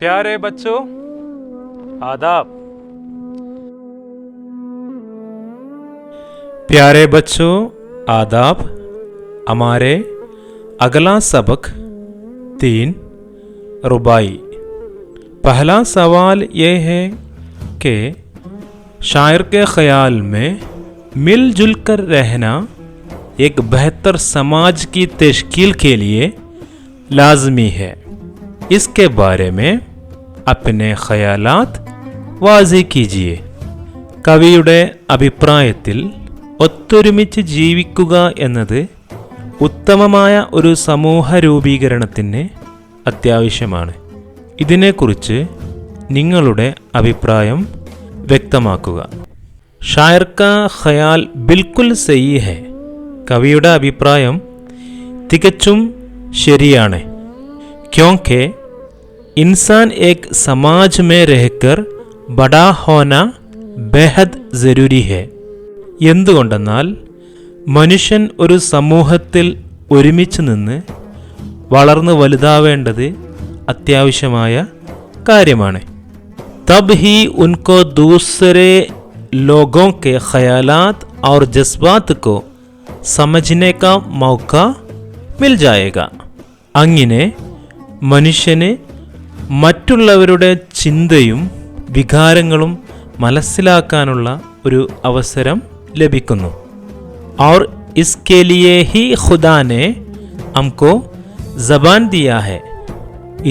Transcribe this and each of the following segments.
प्यारे बच्चों, आदाब। प्यारे बच्चों, आदाब। हमारे अगला सबक 3 रुबाई। पहला सवाल ये है कि शायर के ख्याल में मिलजुल कर रहना एक बेहतर समाज की तश्कील के लिए लाजमी है। इसके बारे में अपने ഖയാലാത്ത് വാസി കീജിയെ। കവിയുടെ അഭിപ്രായത്തിൽ ഒത്തൊരുമിച്ച് ജീവിക്കുക എന്നത് ഉത്തമമായ ഒരു സമൂഹ രൂപീകരണത്തിന് അത്യാവശ്യമാണ്. ഇതിനെക്കുറിച്ച് നിങ്ങളുടെ അഭിപ്രായം വ്യക്തമാക്കുക. ഷായർ കാ ഖയാൽ ബിൽക്കുൽ സഹീ ഹൈ. കവിയുടെ അഭിപ്രായം തികച്ചും ശരിയാണ്. क्योंकि इंसान एक समाज में रहकर बड़ा होना बेहद ज़रूरी है. എന്തുകൊണ്ടെന്നാൽ മനുഷ്യൻ ഒരു സമൂഹത്തിൽ ഒരുമിച്ച് നിന്ന് വളർന്നു വലുതാവേണ്ടത് അത്യാവശ്യമായ കാര്യമാണ്. तब ही उनको दूसरे लोगों के ख्यालात और जज्बात को समझने का मौका मिल जाएगा. അങ്ങനെ മനുഷ്യന് മറ്റുള്ളവരുടെ ചിന്തയും വികാരങ്ങളും മനസ്സിലാക്കാനുള്ള ഒരു അവസരം ലഭിക്കുന്നു. और इसके लिए ही खुदा ने हमको ज़बान दिया है.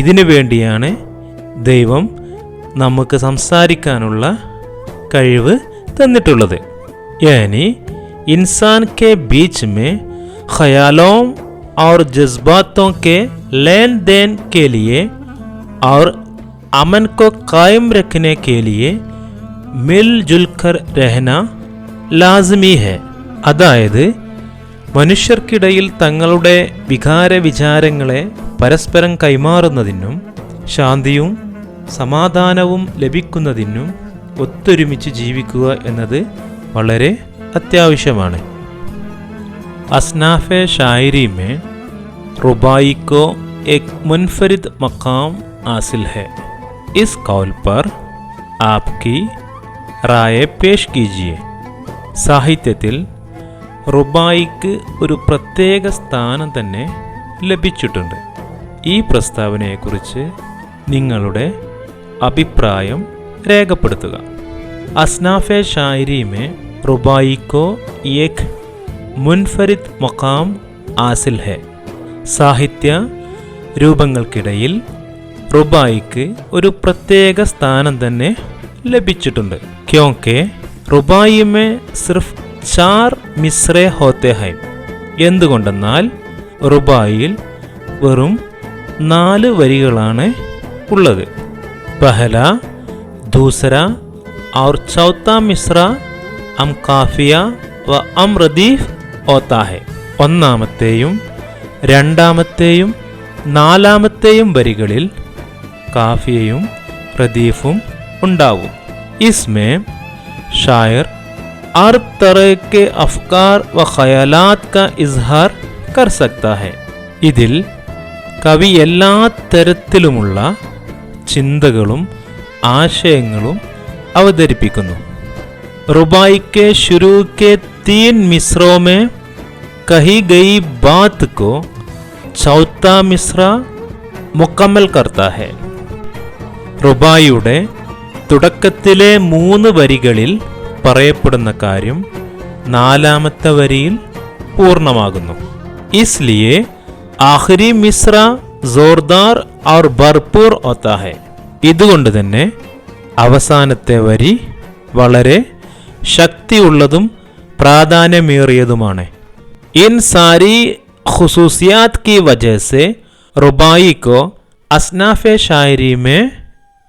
ഇതിനു വേണ്ടിയാണ് ദൈവം നമുക്ക് സംസാരിക്കാനുള്ള കഴിവ് തന്നിട്ടുള്ളത്. यानी इंसान के बीच में ख्यालों और जज्बातों के लेन देन के लिए और अमन को कायम रखने के लिए मिलजुल कर रहना लाजमी है. അതായത് മനുഷ്യർക്കിടയിൽ തങ്ങളുടെ വികാര വിചാരങ്ങളെ പരസ്പരം കൈമാറുന്നതിനും ശാന്തിയും സമാധാനവും ലഭിക്കുന്നതിനും ഒത്തൊരുമിച്ച് ജീവിക്കുക എന്നത് വളരെ അത്യാവശ്യമാണ്. असनाफ़ शायरी में रुबाई को एक मुनफरिद मकाम हासिल है. इस कौल पर आपकी राय पेश कीजिए. സാഹിത്യത്തിൽ റുബായിക്ക് ഒരു പ്രത്യേക സ്ഥാനം തന്നെ ലഭിച്ചിട്ടുണ്ട്. ഈ പ്രസ്താവനയെക്കുറിച്ച് നിങ്ങളുടെ അഭിപ്രായം രേഖപ്പെടുത്തുക. അസ്നാഫെ ഷായരി മേ റുബായിക്കോ ഏക് മുൻഫരിദ് മഖാം ആസിൽ ഹെ. സാഹിത്യ രൂപങ്ങൾക്കിടയിൽ റുബായിക്ക് ഒരു പ്രത്യേക സ്ഥാനം തന്നെ ലഭിച്ചിട്ടുണ്ട്. ക്യോങ്കെ റുബായി മേ സിർഫ് 4 മിസ്രേ ഹോത്തെ ഹൈ. എന്തുകൊണ്ടെന്നാൽ റുബായിൽ വെറും 4 വരികളാണ് ഉള്ളത്. പഹല, ദൂസര और चौथा മിസ്ര അം കാഫിയ വ അം റദീഫ് ഹോത്താ ഹൈ. ഒന്നാമത്തെയും രണ്ടാമത്തെയും നാലാമത്തെയും വരികളിൽ കാഫിയയും റദീഫും ഉണ്ടാവും. ഇസ്മേ ഷായർ हर तरह के अफकार व ഖയാലാत का इजहार कर सकता है. ഇതിൽ കവി എല്ലാ തരത്തിലുമുള്ള ചിന്തകളും ആശയങ്ങളും അവതരിപ്പിക്കുന്നു. रुबाई के शुरू के 3 मिसरों में कही गई बात को चौथा मिसरा मुकम्मल करता है. റുബായിയുടെ തുടക്കത്തിലെ 3 വരികളിൽ പറയപ്പെടുന്ന കാര്യം 4ാമത്തെ വരിയിൽ പൂർണ്ണമാകുന്നു. इसलिए आखिरी मिसरा जोरदार और भरपूर होता है. ഇതുകൊണ്ട് തന്നെ അവസാനത്തെ വരി വളരെ ശക്തിയുള്ളതും പ്രാധാന്യമേറിയതുമാണ്. इन सारी खुसूसियात की वजह से रुबाई को असनाफ़े शायरी में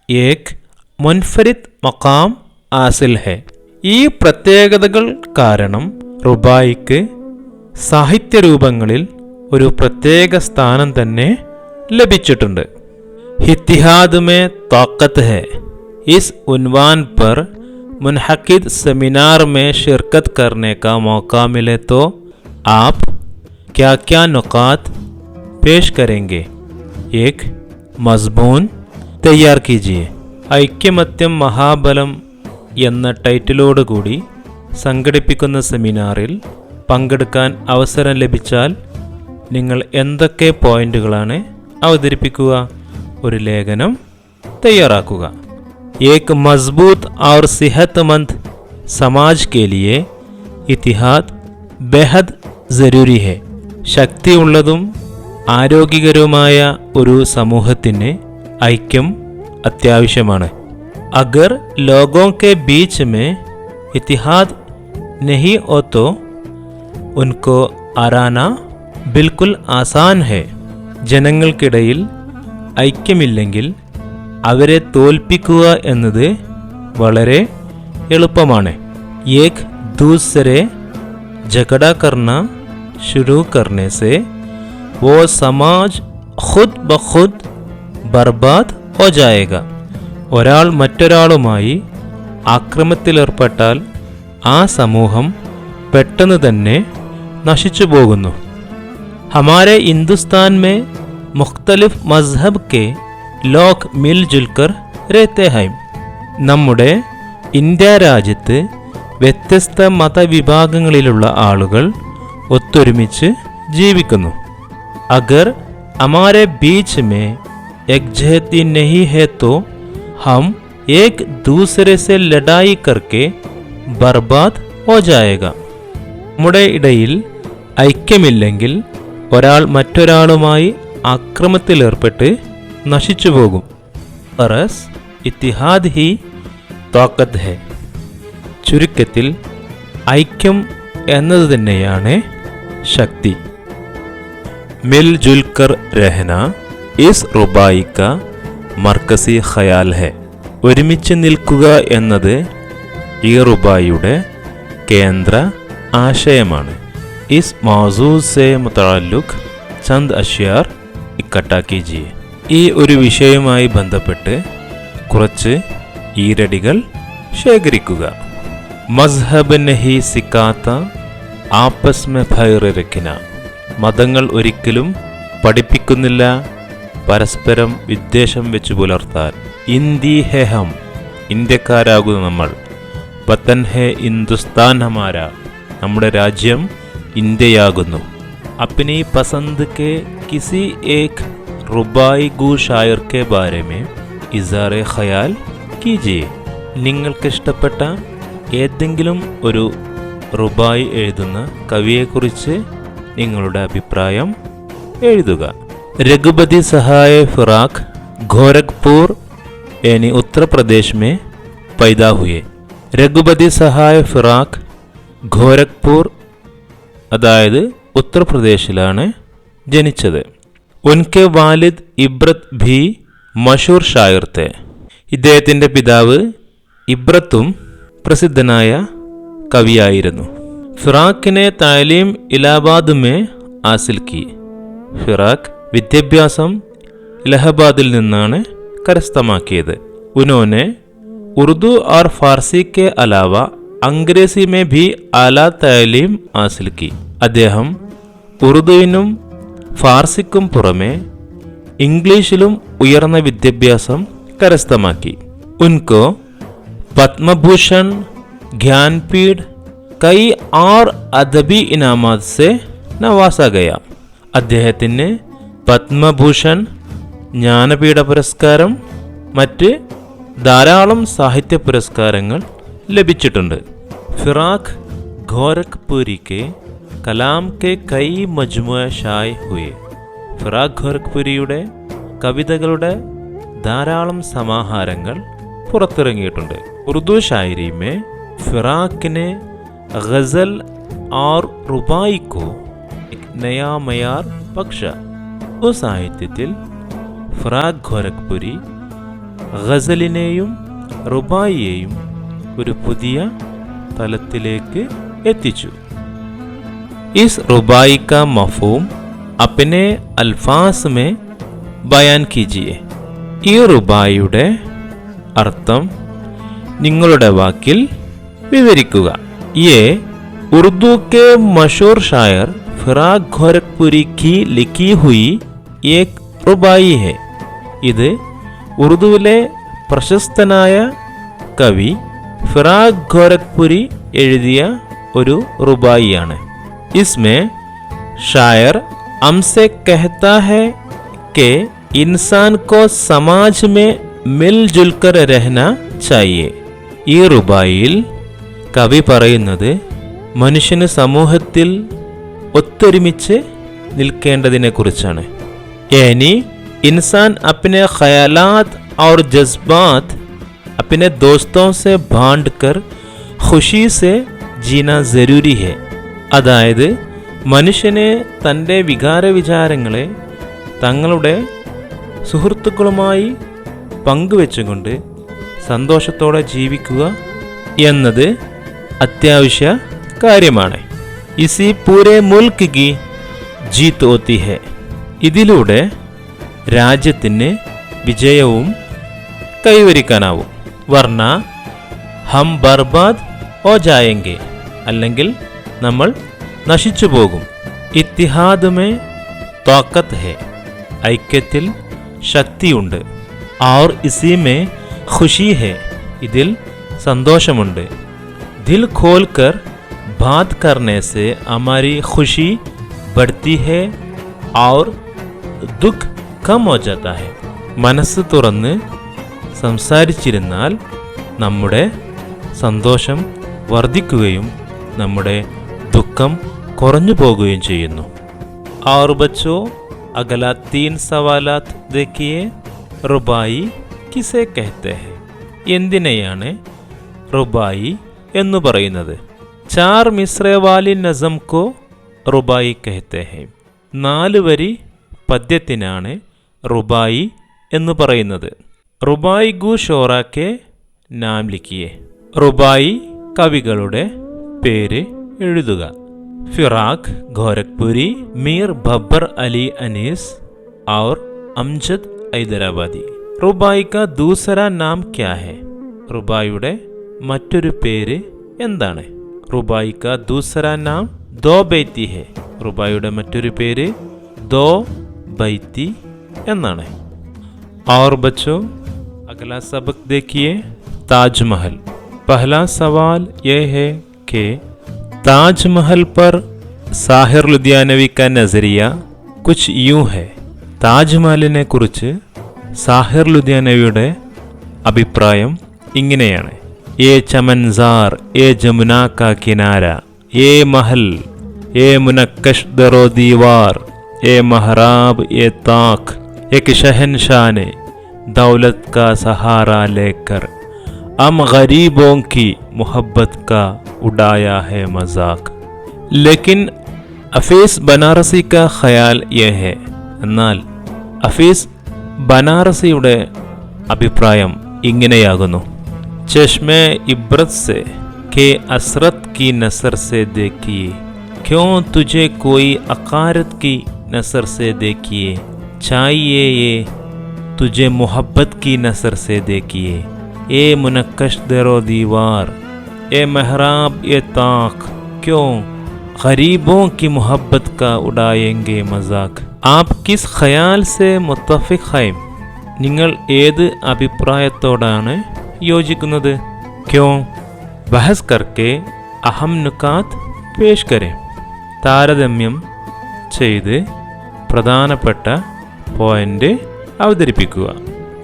एक मुनफरिद मकाम हासिल है. ഈ പ്രത്യേകതകൾ കാരണം റുബായിക്ക് സാഹിത്യരൂപങ്ങളിൽ ഒരു പ്രത്യേക സ്ഥാനം തന്നെ ലഭിച്ചിട്ടുണ്ട്. ഇത്തിഹാദ് മേ താഖത്ത് ഹൈ. ഇസ് ഉൻവാൻ पर मुनहकिद सेमिनार में शिरकत करने का मौका मिले तो आप क्या क्या नुकात पेश करेंगे. एक मज़मून, തയ്യാർ കീജിയെ. ഐക്യമത്യം മഹാബലം എന്ന ടൈറ്റിലോടുകൂടി സംഘടിപ്പിക്കുന്ന സെമിനാറിൽ പങ്കെടുക്കാൻ അവസരം ലഭിച്ചാൽ നിങ്ങൾ എന്തൊക്കെ പോയിന്റുകളാണ് അവതരിപ്പിക്കുക? ഒരു ലേഖനം തയ്യാറാക്കുക. एक मजबूत और सेहतमंद समाज के लिए इतिहाद बेहद ज़रूरी है. ശക്തിയുള്ളതും ആരോഗ്യകരവുമായ ഒരു സമൂഹത്തിന് ഐക്യം അത്യാവശ്യമാണ്. अगर लोगों के बीच में इतिहाद नहीं हो तो उनको हराना बिल्कुल आसान है. ജനങ്ങൾക്കിടയിൽ ഐക്യമില്ലെങ്കിൽ അവരെ തോൽപ്പിക്കുക എന്നത് വളരെ എളുപ്പമാണ്. ഏക് ദൂസരെ झगड़ा करना शुरू करने से वो समाज खुद ब खुद बर्बाद हो जाएगा. ഒരാൾ മറ്റൊരാളുമായി ആക്രമണത്തിലേർപ്പെട്ടാൽ ആ സമൂഹം പെട്ടെന്ന് തന്നെ നശിച്ചു പോകുന്നു. हमारे हिंदुस्तान में मुख्तलिफ मजहब के लोग मिलजुल कर रहते हैं. നമ്മുടെ ഇന്ത്യ രാജ്യത്ത് വ്യത്യസ്ത മതവിഭാഗങ്ങളിലുള്ള ആളുകൾ ഒത്തൊരുമിച്ച് ജീവിക്കുന്നു. अगर हमारे बीच में एकजुहती नहीं है तो हम एक दूसरे से लड़ाई करके बर्बाद हो जाएगा. നമ്മുടെ ഇടയിൽ ഐക്യമില്ലെങ്കിൽ ഒരാൾ മറ്റൊരാളുമായി ആക്രമണത്തിലേർപ്പെട്ട് നശിച്ചു പോകും. പറസ് ഇത്തിഹാദ് ഹി താക്കത്ത് ഹെ. ചുരുക്കത്തിൽ ഐക്യം എന്നത് തന്നെയാണ് ശക്തി. മിൽജുൽ കർ രഹന ഇസ് റുബായി കാ മർക്കസി ഖയാൽ ഹെ. ഒരുമിച്ച് നിൽക്കുക എന്നത് ഈ റുബായിയുടെ കേന്ദ്ര ആശയമാണ്. ഇസ് മൗസൂ സെ മുതഅല്ലിഖ് ചന്ദ് അഷ്യാർ ഇക്കട്ടാ കീജിയെ. ഈ ഒരു വിഷയവുമായി ബന്ധപ്പെട്ട് കുറച്ച് ഈരടികൾ ശേഖരിക്കുക. മസ്ഹബ് നഹി സിക്കാത്ത ആപ്പസ് മെ ഭൈർ രഖിന. മതങ്ങൾ ഒരിക്കലും പഠിപ്പിക്കുന്നില്ല പരസ്പരം വിദ്വേഷം വെച്ച് പുലർത്താൻ. ഇന്ദി ഹെ ഹം. ഇന്ത്യക്കാരാകുന്ന നമ്മൾ. വതൻ ഹെ ഹിന്ദുസ്ഥാൻ ഹമാര. നമ്മുടെ രാജ്യം ഇന്ത്യയാകുന്നു. അപ്നി പസന്ദ് കെ കിസി ഏക് റുബായി ഗു ഷായർ കെ ബാരെ മേ ഇസാറെ ഖയാൽ കീജിയെ. നിങ്ങൾക്കിഷ്ടപ്പെട്ട ഏതെങ്കിലും ഒരു റുബായി എഴുതുന്ന കവിയെക്കുറിച്ച് നിങ്ങളുടെ അഭിപ്രായം എഴുതുക. രഘുപതി സഹായ ഫിറാഖ് ഗോരഖ്പൂർ यानी उत्तर प्रदेश में पैदा हुए. രഘുപതി സഹായ ഫിറാഖ് ഗോരഖ്പൂർ അതായത് ഉത്തർപ്രദേശിലാണ് ജനിച്ചത്. ഉൻകെ വാലിദ് ഇബ്രത്ത് ഭി മഷൂർ ഷായർ തെ. ഇദ്ദേഹത്തിൻ്റെ പിതാവ് ഇബ്രത്തും പ്രസിദ്ധനായ കവിയായിരുന്നു. ഫിറാഖിനെ താലീം ഇലാഹാബാദ് മേ ഹാസിൽ കി. ഫിറാഖ് വിദ്യാഭ്യാസം ഇലഹബാദിൽ നിന്നാണ് കരസ്ഥമാക്കിയത്. ഉനോനെ ഉറുദു और फारसी के अलावा अंग्रेजी में भी आला तालीम हासिल की. അദ്ദേഹം ഉറുദുവിനും ഫാർസിക്കും പുറമെ ഇംഗ്ലീഷിലും ഉയർന്ന വിദ്യാഭ്യാസം കരസ്ഥമാക്കി. ഉൻകോ പത്മഭൂഷൺ, ജ്ഞാൻപീഠ്, കൈ और അദബി ഇനാമാത് സെ നവാസ ഗയ. അദ്ദേഹത്തിന് പത്മഭൂഷൺ, ജ്ഞാനപീഠ പുരസ്കാരം, മറ്റ് ധാരാളം സാഹിത്യ പുരസ്കാരങ്ങൾ ലഭിച്ചിട്ടുണ്ട്. ഫിറാഖ് ഗോരഖ്പുരിക്ക് കലാം കെ കൈ മജ്മുഅ ഷായ് ഹുയെ. ഫിറാഖ് ഗോരഖ്പുരിയുടെ കവിതകളുടെ ധാരാളം സമാഹാരങ്ങൾ പുറത്തിറങ്ങിയിട്ടുണ്ട്. ഉറുദു ഷായരി മേ ഫിറാഖിനെ ഗസൽ और റുബായി കോ നയാ മയാർ ബക്ഷ. സാഹിത്യത്തിൽ ഫിറാഖ് ഗോരഖ്പുരി ഗസലിനെയും റുബായിയെയും ഒരു പുതിയ തലത്തിലേക്ക് എത്തിച്ചു. ഇസ് റുബായി കാ മഫൂം അപ്നെ അൽഫാസ് മേ ബയാൻ കീജിയെ. ഈ റുബായിയുടെ അർത്ഥം നിങ്ങളുടെ വാക്കിൽ വിവരിക്കുക. യേ ഉർദു കെ മഷൂർ ഷായർ ഫിറാഖ് ഗോരഖ്പുരി की लिखी हुई एक रुबाई है. ഇത് ഉറുദുവിലെ പ്രശസ്തനായ കവി ഫിറാഖ് ഗോരഖ്പുരി എഴുതിയ ഒരു റുബായിയാണ്. ഇസ്മേ ഷായർ हमसे कहता है कि इंसान को समाज में मिलजुल कर रहना चाहिए. ഈ റുബായിൽ കവി പറയുന്നത് മനുഷ്യന് സമൂഹത്തിൽ ഒത്തൊരുമിച്ച് നിൽക്കേണ്ടതിനെ കുറിച്ചാണ്. यानी इंसान अपने ख्यालात और जज्बात अपने दोस्तों से बांट कर खुशी से जीना ज़रूरी है. അതായത് മനുഷ്യനെ തൻ്റെ വികാരവിചാരങ്ങളെ തങ്ങളുടെ സുഹൃത്തുക്കളുമായി പങ്കുവെച്ചുകൊണ്ട് സന്തോഷത്തോടെ ജീവിക്കുക എന്നത് അത്യാവശ്യ കാര്യമാണ്. ഇസി പൂരെ മുൽക്ക് കി ജീത്ത് ഹോത്തി ഹെ. ഇതിലൂടെ രാജ്യത്തിന് വിജയവും കൈവരിക്കാനാവും. വർണ്ണ ഹം ബർബാദ് ഹോ ജായെങ്കെ, അല്ലെങ്കിൽ നമ്മൾ നശിച്ചു പോകും. ഇത്തിഹാദ് മേ താക്കത്ത് ഹെ, ഐക്യത്തിൽ ശക്തിയുണ്ട്. ഔർ ഇസി മേ ഖുഷി ഹെ, ഇതിൽ സന്തോഷമുണ്ട്. ദിൽ ഖോൽ കർ ബാത് കർനെ സെ ഹമാരി ഖുഷി ബഡ്തി ഹെ ഔർ ദുഃഖ് കം ഹോ ജാതാ ഹെ. മനസ്സ് തുറന്ന് സംസാരിച്ചിരുന്നാൽ നമ്മുടെ സന്തോഷം വർദ്ധിക്കുകയും നമ്മുടെ ദുഃഖം കുറഞ്ഞു പോകുകയും ചെയ്യുന്നു. और बच्चों अगला 3 सवालात देखिए. റുബായി കിസെ कहते हैं. എന്തിനെയാണ് റുബായി എന്ന് പറയുന്നത്? 4 മിസ്രെ വാലി നസം കോ റുബായി कहते हैं. 4 വരി പദ്യത്തിനാണ് റുബായി എന്ന് പറയുന്നത്. റുബായി ഗു ഷോറാക്കെ നാം ലിഖിയെ. റുബായി കവികളുടെ പേര് എഴുതുക. ഫിറാഖ് ഗോരഖ്പുരി, മീർ ബബ്ബർ അലി അനീസ് और അംജദ് ഹൈദരാബാദി. റുബായി കാ ദൂസര നാം ക്യാ ഹെ? റുബായിയുടെ മറ്റൊരു പേര് എന്താണ്? റുബായി കാ ദൂസര നാം ദോ ബൈത്തി ഹെ. റുബായിയുടെ മറ്റൊരു പേര് ദോ ബൈത്തി എന്നാണ്. और बच्चों अगला सबक देखिए. ताजमहल. पहला सवाल ये है कि ताजमहल पर സാഹിർ ലുധിയാനവി का नज़रिया कुछ यूं है. താജ്മഹലിനെ കുറിച്ച് സാഹിർ ലുധിയാനവിയുടെ അഭിപ്രായം ഇങ്ങനെയാണ്. ഏ ചമൻസാർ, ഏ ജമുന കാ കിനാര, ഏ മഹൽ, ഏ മുനക്കഷ് ദറോ ദീവാർ, ഏ മഹറാബ്, ഏ താഖ്, एक शहनशाह ने दौलत का सहारा लेकर हम गरीबों की मोहब्बत का उड़ाया है मजाक. लेकिन हफीज़ बनारसी का ख्याल यह है. എന്നാൽ ഹഫീസ് ബനാറസിയുടെ അഭിപ്രായം ഇങ്ങനെയാകുന്നു. ചഷ്മെ ഇബ്രത് സെ के असरत की नसर से देखिए, क्यों तुझे कोई अकारत की नसर से देखिए, चाहिए ये तुझे मोहब्बत की नसर से देखिए, ए मुनक्कश दरो दीवार, ए महराब, ए ताक, क्यों गरीबों की मोहब्बत का उड़ाएंगे मजाक. आप किस ഖയാൽ से മുത്തഫിഖ് हैं? നിങ്ങൾ ഏത് അഭിപ്രായത്തോടാണ് യോജിക്കുന്നത്? ക്യോं ബഹസ് കർക്കെ അഹം നുക്കാത്ത് പേഷ് കരെ. താരതമ്യം ചെയ്ത് പ്രധാനപ്പെട്ട പോയിന്റ് അവതരിപ്പിക്കുക.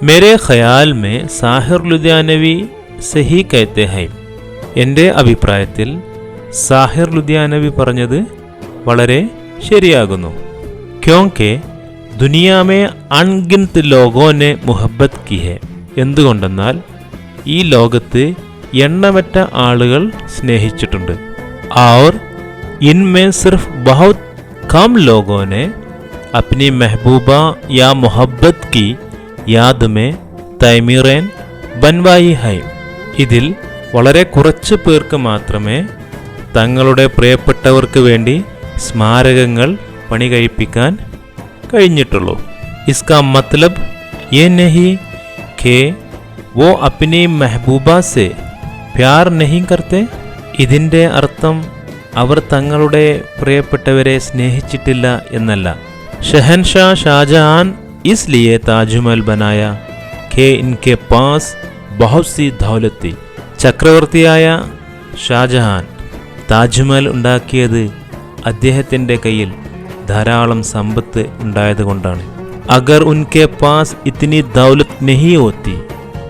മേരെ ഖയാൽ മേ സാഹിർ ലുധിയാനവി സഹി कहते हैं. എൻ്റെ അഭിപ്രായത്തിൽ സാഹിർ ലുധിയാനവി പറഞ്ഞത് വളരെ ശരിയാകുന്നു. ക്യോങ്കെ ദുനിയാമേ അൺഗിൻത് ലോഗോനെ മുഹബ്ബത്ത് കി ഹെ. എന്തുകൊണ്ടെന്നാൽ ഈ ലോകത്ത് എണ്ണമറ്റ ആളുകൾ സ്നേഹിച്ചിട്ടുണ്ട്. और इनमें सिर्फ बहुत कम लोगों ने अपनी महबूबा या मोहब्बत की याद में തൈമീറേൻ ബൻവായി ഹൈ. ഇതിൽ വളരെ കുറച്ച് പേർക്ക് മാത്രമേ തങ്ങളുടെ പ്രിയപ്പെട്ടവർക്ക് വേണ്ടി സ്മാരകങ്ങൾ പണി കഴിപ്പിക്കാൻ കഴിഞ്ഞിട്ടുള്ളൂ. ഇസ്കാ മത്ലബ് യേ നഹി കെ വോ അപ്നി മെഹബൂബ സെ പ്യാർ നഹി കർത്തെ. ഇതിൻ്റെ അർത്ഥം അവർ തങ്ങളുടെ പ്രിയപ്പെട്ടവരെ സ്നേഹിച്ചിട്ടില്ല എന്നല്ല. ഷഹൻഷാ ഷാജഹാൻ ഇസ്ലിയെ താജ്മഹൽ ബനായ कि इनके पास बहुत सी दौलत थी. ചക്രവർത്തിയായ ഷാജഹാൻ താജ്മഹൽ ഉണ്ടാക്കിയത് അദ്ദേഹത്തിൻ്റെ കയ്യിൽ ധാരാളം സമ്പത്ത് ഉണ്ടായതുകൊണ്ടാണ്. അഗർ ഉൻകെ പാസ് ഇത്തിനി ദൗലത്ത് നഹി ഹോത്തി,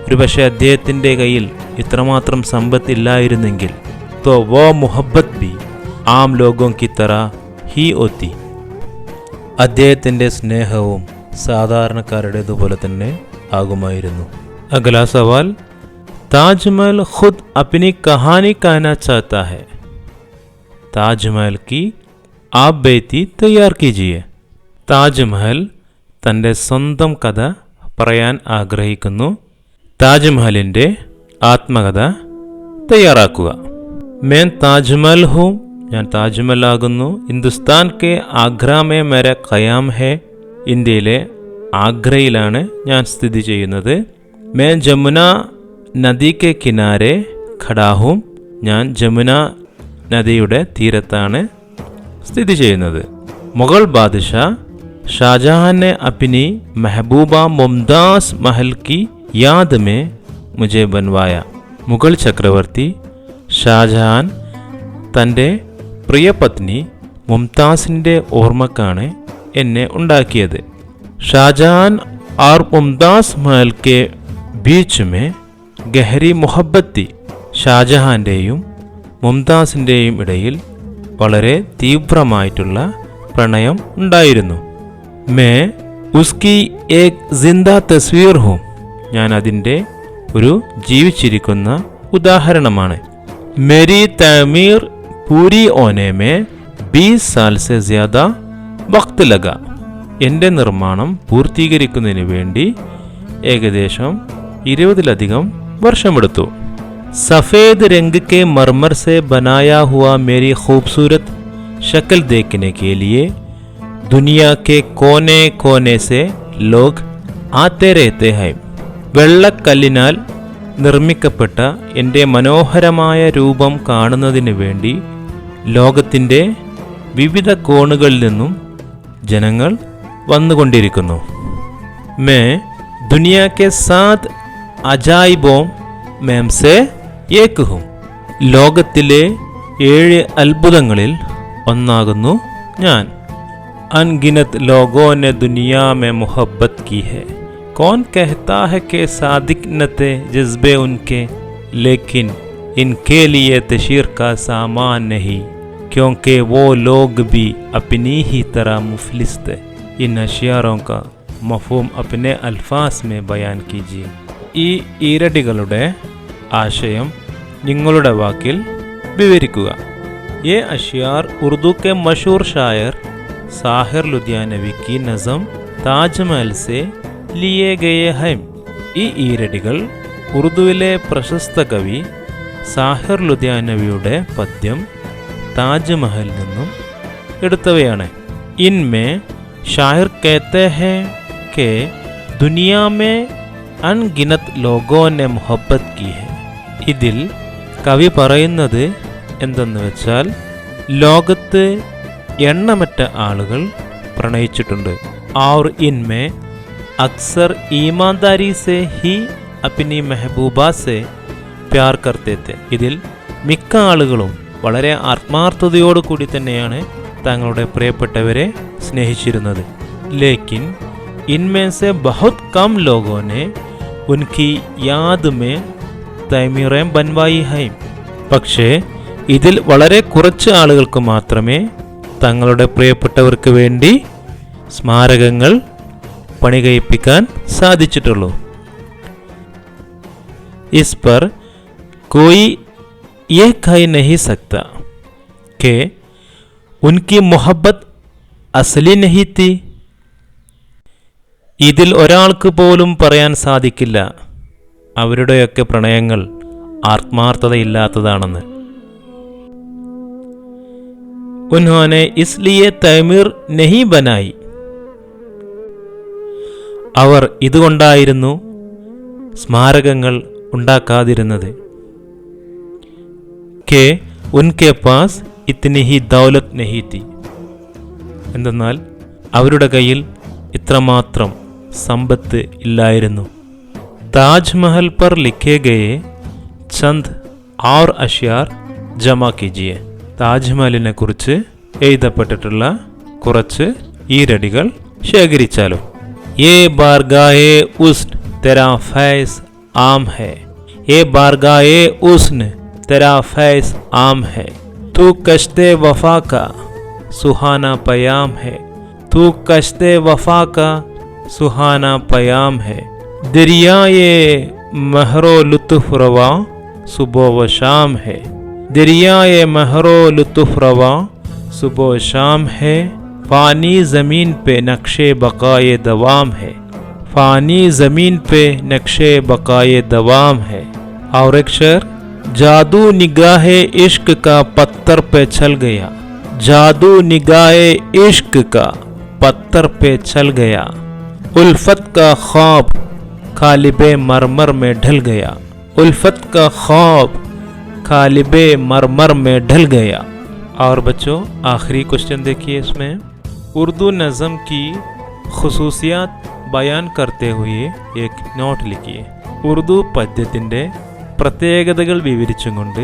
ഒരു പക്ഷേ അദ്ദേഹത്തിൻ്റെ കയ്യിൽ ഇത്രമാത്രം സമ്പത്ത് ഇല്ലായിരുന്നെങ്കിൽ തോ വോ മുഹബ്ബത്ത് ബി ആം ലോഗോं की तरह ही होती, അദ്ദേഹത്തിൻ്റെ സ്നേഹവും സാധാരണക്കാരുടേതുപോലെ തന്നെ ആകുമായിരുന്നു. അഗല സവാൽ, താജ്മഹൽ ഖുദ് അപ്നി കഹാനി कहना चाहता है, താജ്മഹൽ की आप बेती तैयार कीजिए. താജ്മഹൽ തൻ്റെ സ്വന്തം കഥ പറയാൻ ആഗ്രഹിക്കുന്നു. താജ്മഹലിൻ്റെ ആത്മകഥ തയ്യാറാക്കുക. मैं താജ്മഹൽ ഹൂം, ഞാൻ താജ്മഹൽ ആകുന്നു. ഹിന്ദുസ്ഥാൻ കെ ആഗ്ര മേ മേര ഖയാം ഹെ, ഇന്ത്യയിലെ ആഗ്രയിലാണ് ഞാൻ സ്ഥിതി ചെയ്യുന്നത്. मैं ജമുന നദി കെ കിനാരെ ഖടാ ഹൂം, ഞാൻ ജമുന നദിയുടെ തീരത്താണ് സ്ഥിതി ചെയ്യുന്നത്. മുഗൾ ബാദ്ഷാ ഷാജഹാൻ ने अपनी महबूबा मुमताज़ महल की याद में मुझे बनवाया. മുഗൾ ചക്രവർത്തി ഷാജഹാൻ തൻ്റെ പ്രിയപത്നി മുംതാസിൻ്റെ ഓർമ്മക്കാണ് എന്നെ ഉണ്ടാക്കിയത്. ഷാജഹാൻ और मुमताज़ महल के बीच में ഗഹരി മുഹബ്ബത്തി, ഷാജഹാൻ്റെയും മുംതാസിൻ്റെയും ഇടയിൽ വളരെ തീവ്രമായിട്ടുള്ള പ്രണയം ഉണ്ടായിരുന്നു. മേ ഉസ്കി ഏക് ജിന്ദാ തസ്വീർ ഹൂം, ഞാൻ അതിൻ്റെ ഒരു ജീവിച്ചിരിക്കുന്ന ഉദാഹരണമാണ്. മേരി തമീർ പൂരി ഓനെ മേ 20 സാൽ സെ ജ്യാദ വഖ്ത് ലഗ, എൻ്റെ നിർമ്മാണം പൂർത്തീകരിക്കുന്നതിന് വേണ്ടി ഏകദേശം 20-ലധികം വർഷമെടുത്തു. സഫേദ് രംഗ് കെ മർമർ സെ ബനായാ ഹുവാ മേരി ഖൂബ്സൂരത് ശക്ൽ ദേഖ്നെ കെ ലിയെ ദുനിയാ കെ കോനെ കോനെ സെ ലോഗ് ആത്തെ രഹത്തെ ഹൈ, വെള്ളക്കല്ലിനാൽ നിർമ്മിക്കപ്പെട്ട എൻ്റെ മനോഹരമായ രൂപം കാണുന്നതിന് വേണ്ടി ലോകത്തിൻ്റെ വിവിധ കോണുകളിൽ നിന്നും ജനങ്ങൾ വന്നുകൊണ്ടിരിക്കുന്നു. മേ ദുനിയാ കെ സാത് അജായിബോം മേം സെ ഏക് ഹും, ലോകത്തിലെ 7 അത്ഭുതങ്ങളിൽ ഒന്നാകുന്നു ഞാൻ. അൻഗിനത് ലോഗോ നെ ദുനിയാ മേ മുഹബ്ബത്ത് കി ഹെ, कौन कहता है कि सादिक न थे जज्बे उनके, लेकिन इनके लिए तशहीर का सामान नहीं, क्योंकि वो लोग भी अपनी ही तरह मुफलिस थे. इन अशियारों का मफहूम अपने अल्फाज में बयान कीजिए. ഈ ഈരടികളുടെ ആശയം നിങ്ങളുടെ വാക്കിൽ വിവരിക്കുക. ये अशियार उर्दू के मशहूर शायर साहिर लुधियानवी की नज़म ताजमहल से लिए गए हैं. ഈ ഈരടികൾ ഉറുദുവിലെ പ്രശസ്ത കവി സാഹിർ ലുധിയാനവിയുടെ പദ്യം താജ്മഹൽ നിന്നും എടുത്തവയാണ്. ഇൻമേ ഷാഹിർ कहते हैं कि दुनिया में अनगिनत लोगों ने मोहब्बत की है. ഇതിൽ കവി പറയുന്നത് എന്തെന്ന് വെച്ചാൽ ലോകത്ത് എണ്ണമറ്റ ആളുകൾ പ്രണയിച്ചിട്ടുണ്ട്. और इनमें अक्सर ईमानदारी से ही अपनी महबूबा से प्यार करते थे. ഇതിൽ മിക്ക ആളുകളും വളരെ ആത്മാർത്ഥതയോടു കൂടി തന്നെയാണ് തങ്ങളുടെ പ്രിയപ്പെട്ടവരെ സ്നേഹിച്ചിരുന്നത്. लेकिन इनमें से बहुत कम लोगों ने उनकी याद में തൈമീറേം ബൻവായി ഹൈം, പക്ഷേ ഇതിൽ വളരെ കുറച്ച് ആളുകൾക്ക് മാത്രമേ തങ്ങളുടെ പ്രിയപ്പെട്ടവർക്ക് വേണ്ടി സ്മാരകങ്ങൾ പണികഴിപ്പിക്കാൻ സാധിച്ചിട്ടുള്ളൂ. ഇസ് പർ കോയി യഹ് കഹ നഹീ സക്ത കെ ഉൻകി മുഹബ്ബത്ത് അസ്ലി നഹീ തി, ഇതിൽ ഒരാൾക്ക് പോലും പറയാൻ സാധിക്കില്ല അവരുടെയൊക്കെ പ്രണയങ്ങൾ ആത്മാർത്ഥതയില്ലാത്തതാണെന്ന്. ഉൻഹോനെ ഇസ്ലിയെ തൈമീർ നഹീ ബനായി, അവർ ഇതുകൊണ്ടായിരുന്നു സ്മാരകങ്ങൾ ഉണ്ടാക്കാതിരുന്നത്. K ഉൻകെ pass Itni he Daulat നഹീ തി, എന്തെന്നാൽ അവരുടെ കയ്യിൽ ഇത്രമാത്രം സമ്പത്ത് ഇല്ലായിരുന്നു. ताजमहल पर लिखे गए चंद और अश्यार जमा कीजिए. താജ്മഹലിനെ കുറിച്ച് എഴുതപ്പെട്ടിട്ടുള്ള കുറച്ച് ഈരടികൾ ശേഖരിച്ചാലും. ये बारगाहे उस्न तेरा फैज़ आम है, ये बारगाहे उस्न तेरा फैज़ आम है, तू कश्ते वफा का सुहाना पयाम है, तू कश्ते वफा का सुहाना पयाम है, दरियाए महरो लुत्फ़ रवा सुबह व शाम है, दरियाए महरो लुत्फ़ रवा सुबह व शाम है, फ़ानी ज़मीन पे नक्शे बक़ाए दवाम है, फ़ानी ज़मीन पे नक्शे बक़ाए दवाम है. और एक शेर, जादू निगाहे इश्क का पत्थर पे चल गया, जादू निगाहे इश्क का पत्थर पे चल गया, उल्फत का ख्वाब खालिबे मरमर में ढल गया, उल्फत का ख्वाब खालिबे मरमर में ढल गया. और बच्चों आखिरी क्वेश्चन देखिए. इसमें उर्दू नज़म की ഖുസൂസിയാത്ത് ബയാൻ करते हुए एक നോട്ട് लिखिए. ഉറുദു പദ്യത്തിൻ്റെ പ്രത്യേകതകൾ വിവരിച്ചുകൊണ്ട്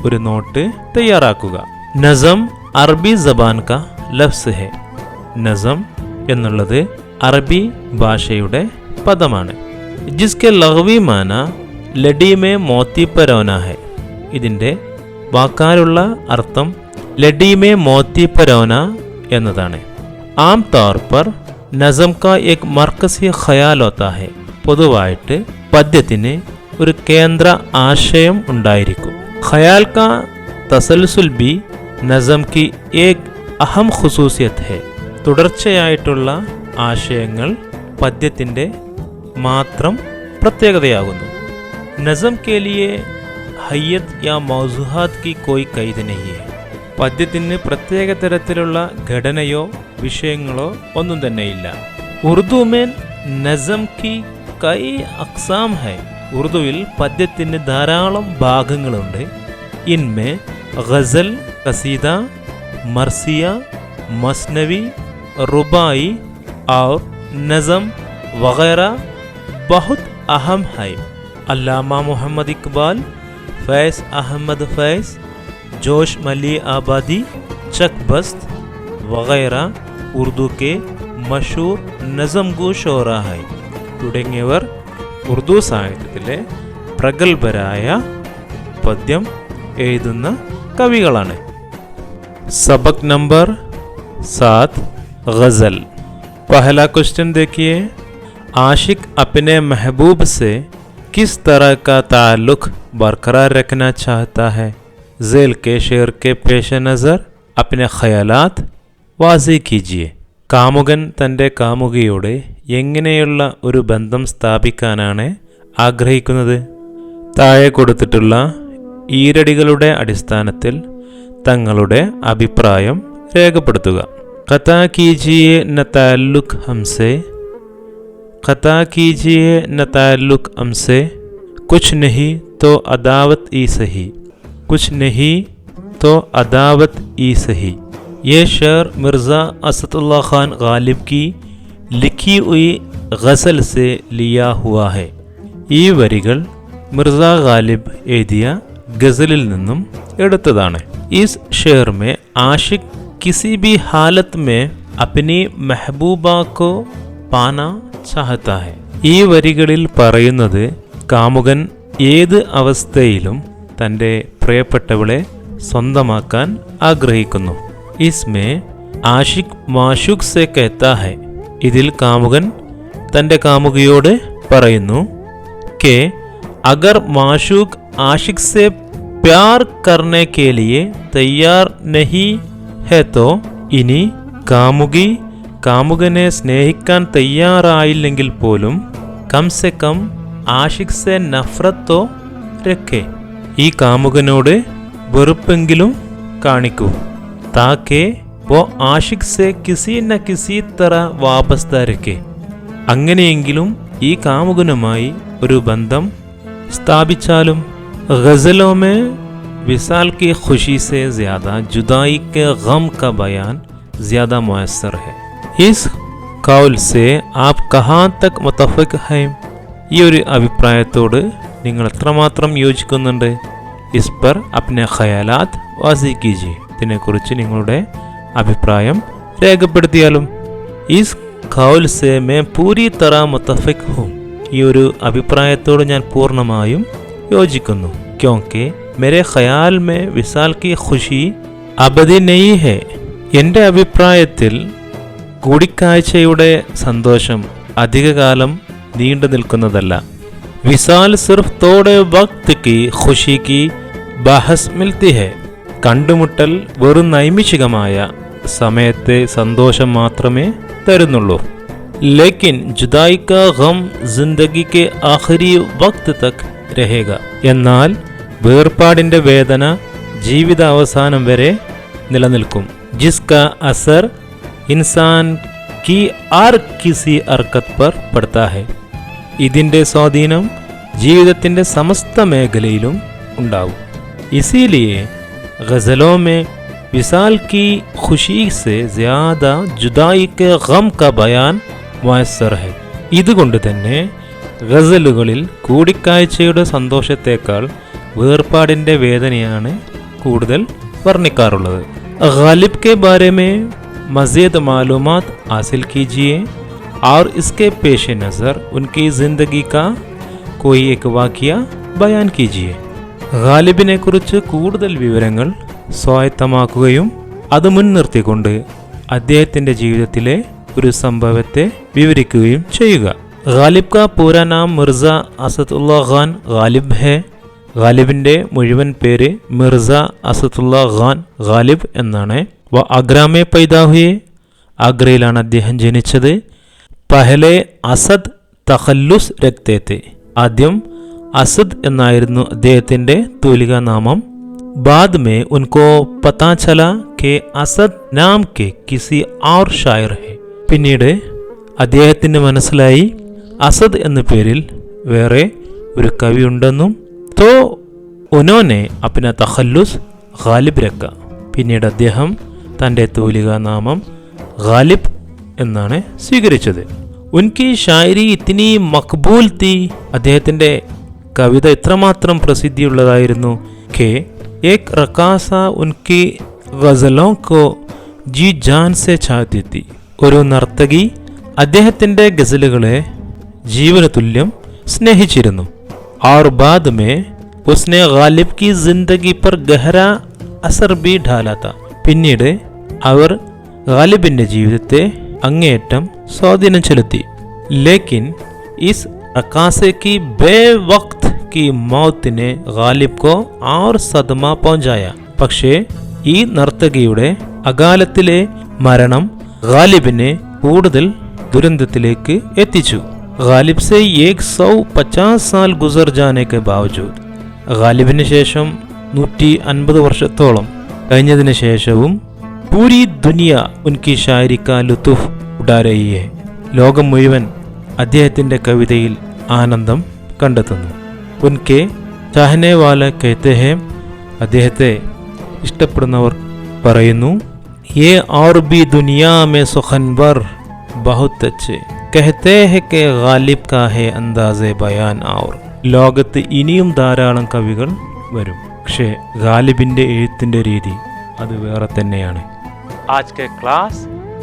ഒരു നോട്ട് തയ്യാറാക്കുക. നസം അറബി ജബാൻ കാ ലഫ്സ് ഹെ. നസം എന്നുള്ളത് അറബി ഭാഷയുടെ പദമാണ്. ജിസ്കെ ലഗ്വി മാന ലഡി മേ മോത്തി പരോന ഹെ. ഇതിൻ്റെ വാക്കാലുള്ള അർത്ഥം ലഡി മേ മോത്തി പരോന എന്നതാണ്. ആം തൗർ പർ നസം കാ एक മർക്കസി ഖയാൽ ഹോത്താ ഹെ. പൊതുവായിട്ട് പദ്യത്തിന് ഒരു കേന്ദ്ര ആശയം ഉണ്ടായിരിക്കും. ഖയാൽ കാ തസൽസുൽ ബി നസം കി एक അഹം ഖുസൂസിയത്ത് ഹെ. തുടർച്ചയായിട്ടുള്ള ആശയങ്ങൾ പദ്യത്തിൻ്റെ മാത്രം പ്രത്യേകതയാകുന്നു. നസം കെ ലിയെ ഹയ്യത്ത് യാ മൗസുഹാത്ത് കി കോയി ഖൈദ് നഹീ ഹെ. പദ്യത്തിന് പ്രത്യേക തരത്തിലുള്ള ഘടനയോ വിഷയങ്ങളോ ഒന്നും തന്നെയില്ല. ഉറുദു മേൻ നസം കി കൈ അക്സാം ഹൈ. ഉറുദുവിൽ പദ്യത്തിന് ധാരാളം ഭാഗങ്ങളുണ്ട്. ഇൻമേ ഗസൽ, കസീദ, മർസിയ, മസ്നവി, റുബായി और नज़म वगैरह बहुत अहम है. अल्लामा मोहम्मद इकबाल, फैज़ अहमद फैज़, जोश मली आबादी, चकबस्त वगैरह ഉറുദു കെ മഷൂർ നസം ഗോ ഷോറാ ഹൈ തുടങ്ങിയവർ ഉറുദു സാഹിത്യത്തിലെ പ്രഗത്ഭരായ പദ്യം എഴുതുന്ന കവികളാണ്. सबक नंबर 7 गज़ल. पहला क्वेश्चन देखिए. आशिक अपने महबूब से किस तरह का ताल्लुक़ बरकरार रखना चाहता है? ज़ेल के शेर के पेश नज़र अपने ഖയാലാत വാസി കീജിയെ. കാമുകൻ തൻ്റെ കാമുകിയോട് എങ്ങനെയുള്ള ഒരു ബന്ധം സ്ഥാപിക്കാനാണ് ആഗ്രഹിക്കുന്നത്? താഴെ കൊടുത്തിട്ടുള്ള ഈരടികളുടെ അടിസ്ഥാനത്തിൽ തങ്ങളുടെ അഭിപ്രായം രേഖപ്പെടുത്തുക. ഖതാ കീജിയെ ന താല്ലുഖ് ഹംസെ, ഖതാ കീജിയെ ന താല്ലുഖ് ഹംസെ, കുछ नहीं तो अदावत ई सही, कुछ नहीं तो अदावत ई सही. ये शेर मिर्ज़ा असदुल्ला ख़ान गालिब की लिखी हुई गज़ल से लिया हुआ है. ഈ വരികൾ മിർസ ഗാലിബ് എഴുതിയ ഗസലിൽ നിന്നും എടുത്തതാണ്. ഇസ് ഷെയർ മേ ആഷിഖ് കിസി ബി ഹാലത്ത് മേ അപ്നി മെഹബൂബ കോ പാന ചാഹത്ത ഹൈ. ഈ വരികളിൽ പറയുന്നത് കാമുകൻ ഏത് അവസ്ഥയിലും തൻ്റെ പ്രിയപ്പെട്ടവളെ സ്വന്തമാക്കാൻ ആഗ്രഹിക്കുന്നു. इसमें ആഷിഖ് മാഷൂഖ് സെ कहता है. ഇതിൽ കാമുകൻ തൻ്റെ കാമുകിയോട് പറയുന്നു कि अगर माशूक आशिक से प्यार करने के लिए तैयार नहीं है तो ഇനി കാമുകി കാമുകനെ സ്നേഹിക്കാൻ തയ്യാറായില്ലെങ്കിൽ പോലും കം സെ കം ആഷിഖ് സെ നഫ്രത്തോ രഖേ. ഈ കാമുകനോട് വെറുപ്പെങ്കിലും കാണിക്കൂ. താക്കെ വോ ആഷിഖ് സെ കിസി ന കിസി തറ വാപസ്ത രഖേ. അങ്ങനെയെങ്കിലും ഈ കാമുകനുമായി ഒരു ബന്ധം സ്ഥാപിച്ചാലും. ഗസലോं में विसाल की खुशी से ज़्यादा जुदाई के गम का बयान ज़्यादा मुयस्सर है. इस कौल से आप कहाँ तक मुतफ़िक़ हैं? ഈ ഒരു അഭിപ്രായത്തോട് നിങ്ങൾ എത്രമാത്രം യോജിക്കുന്നുണ്ട്? ഇസ് പർ അപ്നെ ഖയാലാത്ത് വാസി കീജിയെ. ഇതിനെക്കുറിച്ച് നിങ്ങളുടെ അഭിപ്രായം രേഖപ്പെടുത്തിയാലും. ഇസ് ഖൗൽ സേ മേ പൂരി തറ മുത്തഫിഖ് ഹൂം. ഈ ഒരു അഭിപ്രായത്തോട് ഞാൻ പൂർണ്ണമായും യോജിക്കുന്നു. ക്യോങ്കി മേരെ ഖയാൽ മേ വിസാൽ കി ഖുഷി അബദി നഹീ ഹൈ. എൻ്റെ അഭിപ്രായത്തിൽ കൂടിക്കാഴ്ചയുടെ സന്തോഷം അധികകാലം നീണ്ടു നിൽക്കുന്നതല്ല. വിസാൽ സിർഫ് തോടെ വക്ത് കി ഖുഷി കി ബഹസ് മിൽത്തി ഹൈ. കണ്ടുമുട്ടൽ വെറും നൈമിഷികമായ സമയത്തെ സന്തോഷം മാത്രമേ തരുന്നുള്ളൂ. ലേക്കിൻ ജുദായി കാ ഗം ജിന്ദഗി കെ ആഖിരി വക്ത് തക് രഹേഗ. എന്നാൽ വേർപാടിൻ്റെ വേദന ജീവിത അവസാനം വരെ നിലനിൽക്കും. ജിസ്കാ അസർ ഇൻസാൻ കി ആർ കിസി അർക്കത്ത് പർ പഡ്താ ഹൈ. ഇതിൻ്റെ സ്വാധീനം ജീവിതത്തിൻ്റെ സമസ്ത മേഖലയിലും ഉണ്ടാവും. ഇസീലിയെ ഗസലോ മേ വിസാൽ കി ഖുഷി സെ ജ്യാദ ജുദായി കെ ഗം കാ ബയാൻ മുയസ്സർ ഹൈ. ഇതുകൊണ്ട് തന്നെ ഗസലുകളിൽ കൂടിക്കാഴ്ചയുടെ സന്തോഷത്തേക്കാൾ വേർപാടിൻ്റെ വേദനയാണ് കൂടുതൽ വർണ്ണിക്കാറുള്ളത്. ഗാലിബ് के बारे में मज़ीद मालूमात हासिल कीजिए और इसके पेश नज़र उनकी ज़िंदगी का कोई एक वाक़या बयान कीजिए. ഗാലിബിനെ കുറിച്ച് കൂടുതൽ വിവരങ്ങൾ സ്വായത്തമാക്കുകയും അത് മുൻനിർത്തിക്കൊണ്ട് അദ്ദേഹത്തിൻ്റെ ജീവിതത്തിലെ ഒരു സംഭവത്തെ വിവരിക്കുകയും ചെയ്യുക. ഗാലിബ് കാ പൂരാ നാം മിർസ അസദുല്ലാ ഖാൻ ഗാലിബ് ഹെ. ഗാലിബിൻ്റെ മുഴുവൻ പേര് മിർസ അസദുല്ലാ ഖാൻ ഗാലിബ് എന്നാണ്. വ ആഗ്രാമേ പൈദാ ഹുയെ. ആഗ്രയിലാണ് അദ്ദേഹം ജനിച്ചത്. പഹലെ അസദ് തഖല്ലുസ് രഖ്തേ തെ. ആദ്യം അസദ് എന്നായിരുന്നു അദ്ദേഹത്തിൻ്റെ തൂലികാ നാമം. ബാദ് മേ ഉൻകോ പതാ ചല കെ അസദ് നാം കെ കിസി ഔർ ഷായർ ഹെ. പിന്നീട് അദ്ദേഹത്തിന് മനസ്സിലായി അസദ് എന്ന പേരിൽ വേറെ ഒരു കവി ഉണ്ടെന്നും. തോ ഉനോനെ അപ്ന തഖല്ലുസ് ഗാലിബ് രക്ക. പിന്നീട് അദ്ദേഹം തൻ്റെ തൂലികാ നാമം ഗാലിബ് എന്നാണ് സ്വീകരിച്ചത്. ഉൻകി ഷായരി ഇത്തിനി മഖ്ബൂൽ തി. അദ്ദേഹത്തിൻ്റെ കവിത ഇത്രമാത്രം പ്രസിദ്ധിയുള്ളതായിരുന്നു കെ ഏക് റക്കാസ ഉൻകി ഗസലോं को जी जान से चाहती थी. ഒരു നർത്തകി അദ്ദേഹത്തിൻ്റെ ഗസലുകളെ ജീവനതുല്യം സ്നേഹിച്ചിരുന്നു. और बाद में उसने ഗാലിബ് की जिंदगी पर गहरा असर भी डाला था. പിന്നീട് അവർ ഗാലിബിൻ്റെ ജീവിതത്തെ അങ്ങേയറ്റം സ്വാധീനം ചെലുത്തി. ലേക്കിൻ इस रकासे की बेवक्त की मौत ने ഗാലിബ് को और सदमा पहुंचाया. പക്ഷേ ഈ നർത്തകിയുടെ അകാലത്തിലെ മരണം ഗാലിബിനെ കൂടുതൽ ദുരന്തത്തിലേക്ക് എത്തിച്ചു. ഗാലിബ് സെ 150 സാൽ ഗുസർ ജാനെ കെ ബാവജൂദ്. ഗാലിബിന് ശേഷം 150 വർഷത്തോളം കഴിഞ്ഞതിന് ശേഷവും പൂരി ദുനിയ ഉൻകി ഷായരി കാ ലുതുഫ് ഉഡാ രഹി ഹൈ. ലോകം മുഴുവൻ അദ്ദേഹത്തിൻ്റെ കവിതയിൽ ആനന്ദം കണ്ടെത്തുന്നു. ഉൻകെ ചാഹനെ വാല കഹത്തെ ഹെ. അദ്ദേഹത്തെ ഇഷ്ടപ്പെടുന്നവർ പറയുന്നു യേ ഔർ ബി ദുനിയാ മേ സുഖൻവർ ബഹുത് അച്ഛെ കഹത്തെ ഹെ കെ ഗാലിബ് കാ ഹെ അന്ദാസെ ബയാൻ ഔർ. ലോകത്ത് ഇനിയും ധാരാളം കവികൾ വരും, പക്ഷേ ഗാലിബിൻ്റെ എഴുത്തിൻ്റെ രീതി അത് വേറെ തന്നെയാണ്. आज के क्लास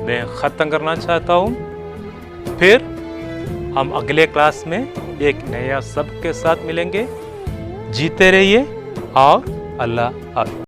मैं ख़त्म करना चाहता हूँ. फिर हम अगले क्लास में एक नया सबक के साथ मिलेंगे. जीते रहिए और अल्लाह हाफ़िज़.